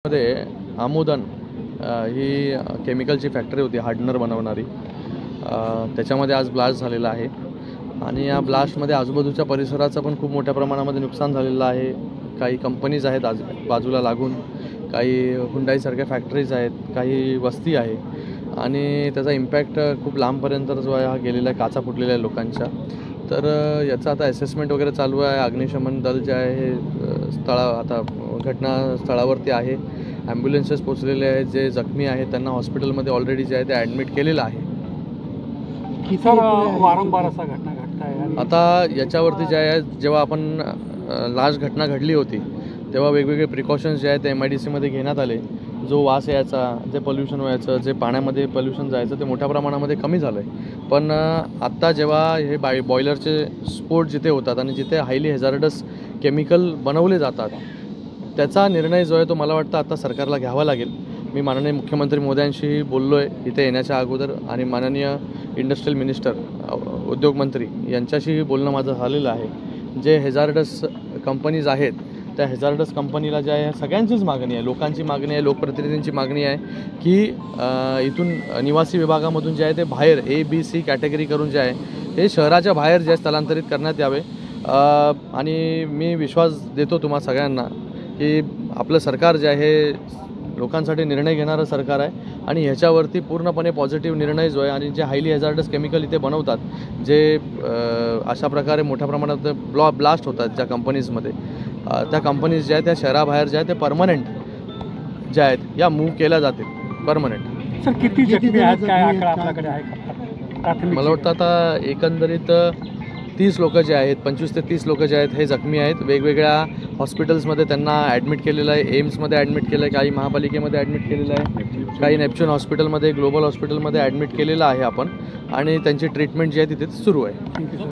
मध्ये आमोदन ही केमिकलची फॅक्टरी होती हार्डनर बनवणारी। त्याच्यामध्ये आज ब्लास्ट झालेला आहे आणि या ब्लास्टमध्ये आजूबाजूच्या परिसराचं पण खूप मोठ्या प्रमाणामध्ये नुकसान झालेलं आहे। काही कंपनीज आहेत बाजूला लागून, काही हुंडाईसारख्या फॅक्टरीज आहेत, काही वस्ती आहे आणि त्याचा इम्पॅक्ट खूप लांबपर्यंत जो आहे हा गेलेला आहे, काचा फुटलेल्या आहे लोकांच्या। तर याचा आता असेसमेंट वगैरे चालू आहे। अग्निशमन दल जे आहे हे आता घटनास्थळावरती आहे। ॲम्ब्युलन्सेस पोचलेले आहेत। जे जखमी आहेत त्यांना हॉस्पिटलमध्ये ऑलरेडी जे आहे ते ॲडमिट केलेलं आहे। वारंवार असा घटना घडत आहे। आता याच्यावरती जे आहे, जेव्हा आपण लास्ट घटना घडली होती तेव्हा वेगवेगळे प्रिकॉशन्स जे आहेत ते MIDCमध्ये घेण्यात आले। जो वास यायचा, जे पोल्युशन व्हायचं, जे पाण्यामध्ये पोल्युशन जायचं ते मोठ्या प्रमाणामध्ये कमी झालं आहे। पण आत्ता जेव्हा हे बॉयलरचे स्फोट जिथे होतात आणि जिथे हायली हॅझार्डस केमिकल बनवले जातात, त्याचा निर्णय जो आहे तो मला वाटतं आता सरकारला घ्यावा लागेल। मी माननीय मुख्यमंत्री मोदयांशी बोललो आहे इथे येण्याच्या अगोदर आणि माननीय इंडस्ट्रियल मिनिस्टर उद्योगमंत्री यांच्याशी बोलणं माझं झालेलं आहे। जे हॅझार्डस कंपनीज आहेत त्या हॅझार्डस कंपनीला जे आहे सगळ्यांचीच मागणी आहे, लोकांची मागणी आहे, लोकप्रतिनिधींची मागणी आहे की इथून निवासी विभागामधून जे आहे ते बाहेर A-B-C कॅटेगरी करून जे आहे हे शहराच्या बाहेर जे स्थलांतरित करण्यात यावे। आणि मी विश्वास देतो तुम्हा सगळ्यांना की आपलं सरकार जे आहे लोकांसाठी निर्णय घेणारं सरकार आहे आणि ह्याच्यावरती पूर्णपणे पॉझिटिव्ह निर्णय जो आहे आणि जे हायली हॅझार्डस केमिकल इथे बनवतात, जे अशा प्रकारे मोठ्या प्रमाणात ब्लास्ट होतात ज्या कंपनीजमध्ये, त्या कंपनीज ज्या आहेत त्या शहराबाहेर ज्या आहेत ते परमनंट ज्या आहेत या मूव्ह केल्या जातील परमनंट। सर किती जखमी आहेत, काय आकडा आपल्याकडे आहे का? मला वाटतं आता एकंदरीत 30 लोक जे आहेत, 25 ते 30 लोक जे आहेत हे जखमी आहेत। वेगवेगळ्या हॉस्पिटल्समध्ये त्यांना ॲडमिट केलेलं आहे। एम्समध्ये ॲडमिट केलं आहे, काही महापालिकेमध्ये ॲडमिट केलेलं आहे, काही नेपच्यून हॉस्पिटलमध्ये, ग्लोबल हॉस्पिटलमध्ये ॲडमिट केलेलं आहे आपण आणि त्यांची ट्रीटमेंट जी आहे तिथे सुरू आहे।